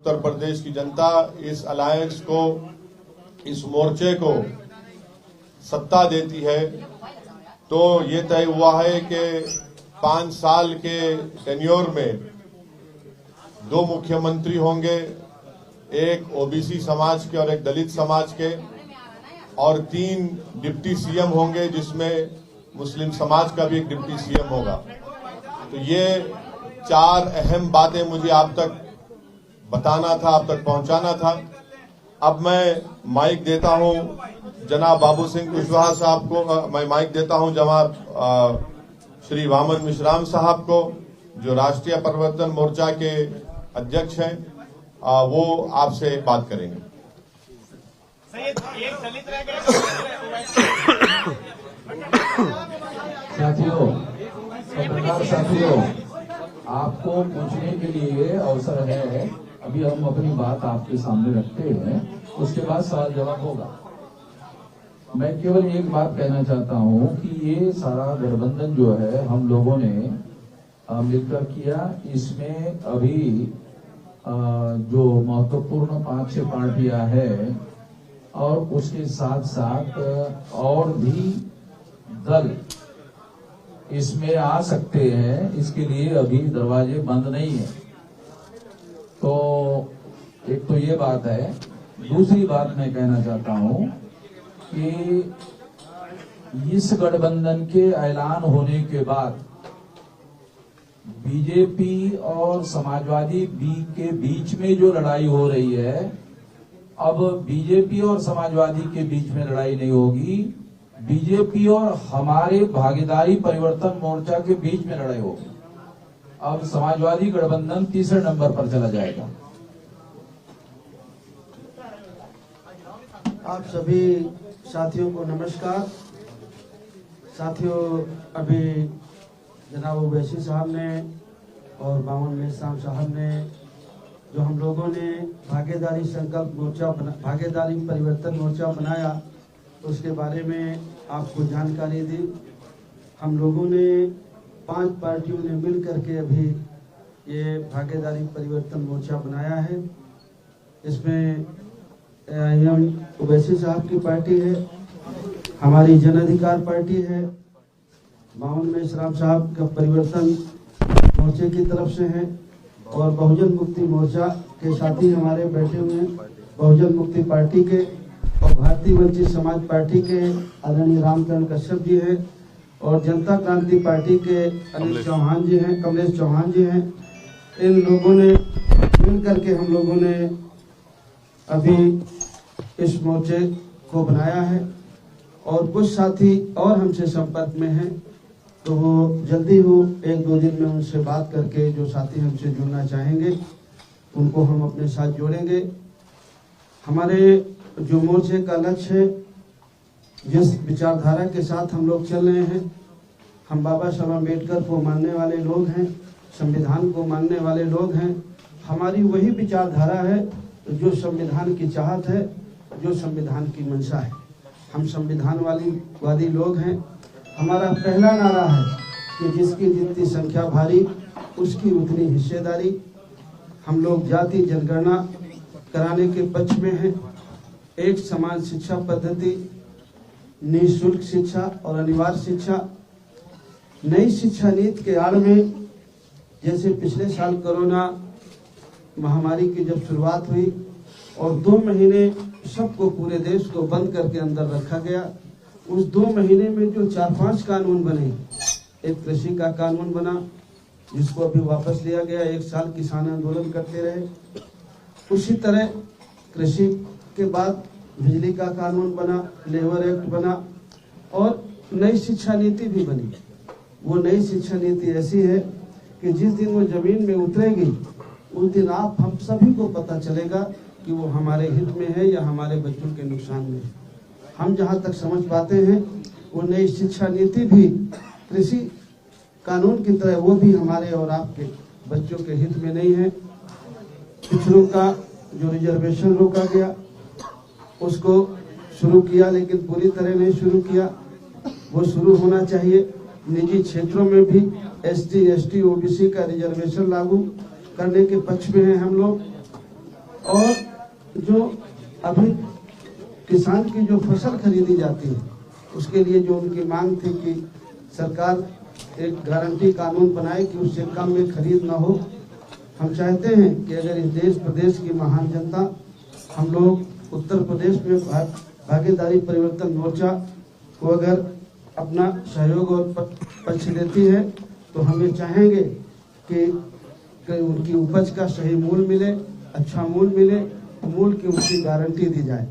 उत्तर प्रदेश की जनता इस अलायंस को, इस मोर्चे को सत्ता देती है तो ये तय हुआ है कि 5 साल के टेन्योर में 2 मुख्यमंत्री होंगे, एक ओबीसी समाज के और एक दलित समाज के, और 3 डिप्टी सीएम होंगे जिसमें मुस्लिम समाज का भी एक डिप्टी सीएम होगा। तो ये 4 अहम बातें मुझे आप तक बताना था, आप तक पहुंचाना था। अब मैं माइक देता हूं जनाब बाबू सिंह कुशवाहा साहब को, मैं माइक देता हूं जनाब श्री वामन मिश्राम साहब को, जो राष्ट्रीय परिवर्तन मोर्चा के अध्यक्ष हैं। वो आपसे बात करेंगे। साथियों, आपको पूछने के लिए अवसर है। अभी हम अपनी बात आपके सामने रखते हैं, उसके बाद सवाल जवाब होगा। मैं केवल एक बात कहना चाहता हूं कि ये सारा गठबंधन जो है हम लोगों ने मिलकर किया। इसमें अभी जो महत्वपूर्ण 5-6 पार्टियां हैं और उसके साथ साथ और भी दल इसमें आ सकते हैं, इसके लिए अभी दरवाजे बंद नहीं है। तो एक तो ये बात है। दूसरी बात मैं कहना चाहता हूं कि इस गठबंधन के ऐलान होने के बाद बीजेपी और समाजवादी के बीच में जो लड़ाई हो रही है, अब बीजेपी और समाजवादी के बीच में लड़ाई नहीं होगी, बीजेपी और हमारे भागीदारी परिवर्तन मोर्चा के बीच में लड़ाई होगी। अब समाजवादी गठबंधन तीसरे नंबर पर चला जाएगा। आप सभी साथियों को नमस्कार। साथियों, अभी जनाब ओवैसी साहब ने और वामन मिश्राम साहब ने जो हम लोगों ने भागीदारी संकल्प मोर्चा, भागीदारी परिवर्तन मोर्चा बनाया, तो उसके बारे में आपको जानकारी दी। हम लोगों ने 5 पार्टियों ने मिल करके अभी ये भागीदारी परिवर्तन मोर्चा बनाया है। इसमें ओवैसी साहब की पार्टी है, हमारी जन अधिकार पार्टी है, वामन मिश्राम साहब का परिवर्तन मोर्चे की तरफ से है, और बहुजन मुक्ति मोर्चा के साथी हमारे बैठे हुए हैं, बहुजन मुक्ति पार्टी के और भारतीय वंचित समाज पार्टी के आदरणीय रामचरण कश्यप जी हैं, और जनता क्रांति पार्टी के अनिल चौहान जी हैं, कमलेश चौहान जी हैं। इन लोगों ने मिल करके हम लोगों ने अभी इस मोर्चे को बनाया है, और कुछ साथी और हमसे संपर्क में हैं, तो वो जल्दी हो 1-2 दिन में उनसे बात करके जो साथी हमसे जुड़ना चाहेंगे उनको हम अपने साथ जोड़ेंगे। हमारे जो मोर्चे का लक्ष्य है, जिस विचारधारा के साथ हम लोग चल रहे हैं, हम बाबा साहब अम्बेडकर को मानने वाले लोग हैं, संविधान को मानने वाले लोग हैं। हमारी वही विचारधारा है जो संविधान की चाहत है, जो संविधान की मंशा है। हम संविधानवादी लोग हैं। हमारा पहला नारा है कि जिसकी जितनी संख्या भारी उसकी उतनी हिस्सेदारी। हम लोग जाति जनगणना कराने के पक्ष में हैं। एक समान शिक्षा पद्धति, निःशुल्क शिक्षा और अनिवार्य शिक्षा। नई शिक्षा नीति के आड़ में, जैसे पिछले साल कोरोना महामारी की जब शुरुआत हुई और 2 महीने सबको, पूरे देश को बंद करके अंदर रखा गया, उस 2 महीने में जो 4-5 कानून बने, एक कृषि का कानून बना जिसको अभी वापस लिया गया, 1 साल किसान आंदोलन करते रहे। उसी तरह कृषि के बाद बिजली का कानून बना, लेबर एक्ट बना, और नई शिक्षा नीति भी बनी। वो नई शिक्षा नीति ऐसी है कि जिस दिन वो जमीन में उतरेगी उस दिन आप हम सभी को पता चलेगा कि वो हमारे हित में है या हमारे बच्चों के नुकसान में है। हम जहाँ तक समझ पाते हैं, वो नई शिक्षा नीति भी कृषि कानून की तरह वो भी हमारे और आपके बच्चों के हित में नहीं है। पिछड़ों का जो रिजर्वेशन रोका गया उसको शुरू किया, लेकिन पूरी तरह नहीं शुरू किया, वो शुरू होना चाहिए। निजी क्षेत्रों में भी ST, ST, OBC का रिजर्वेशन लागू करने के पक्ष में हैं हम लोग। और जो अभी किसान की जो फसल खरीदी जाती है उसके लिए जो उनकी मांग थी कि सरकार एक गारंटी कानून बनाए कि उससे कम में खरीद ना हो। हम चाहते हैं कि अगर इस देश प्रदेश की महान जनता हम लोग उत्तर प्रदेश में भागीदारी परिवर्तन मोर्चा को अगर अपना सहयोग और पक्ष देती है तो हम ये चाहेंगे कि उनकी उपज का सही मूल्य मिले, अच्छा मूल्य मिले, मूल्य की उनकी गारंटी दी जाए।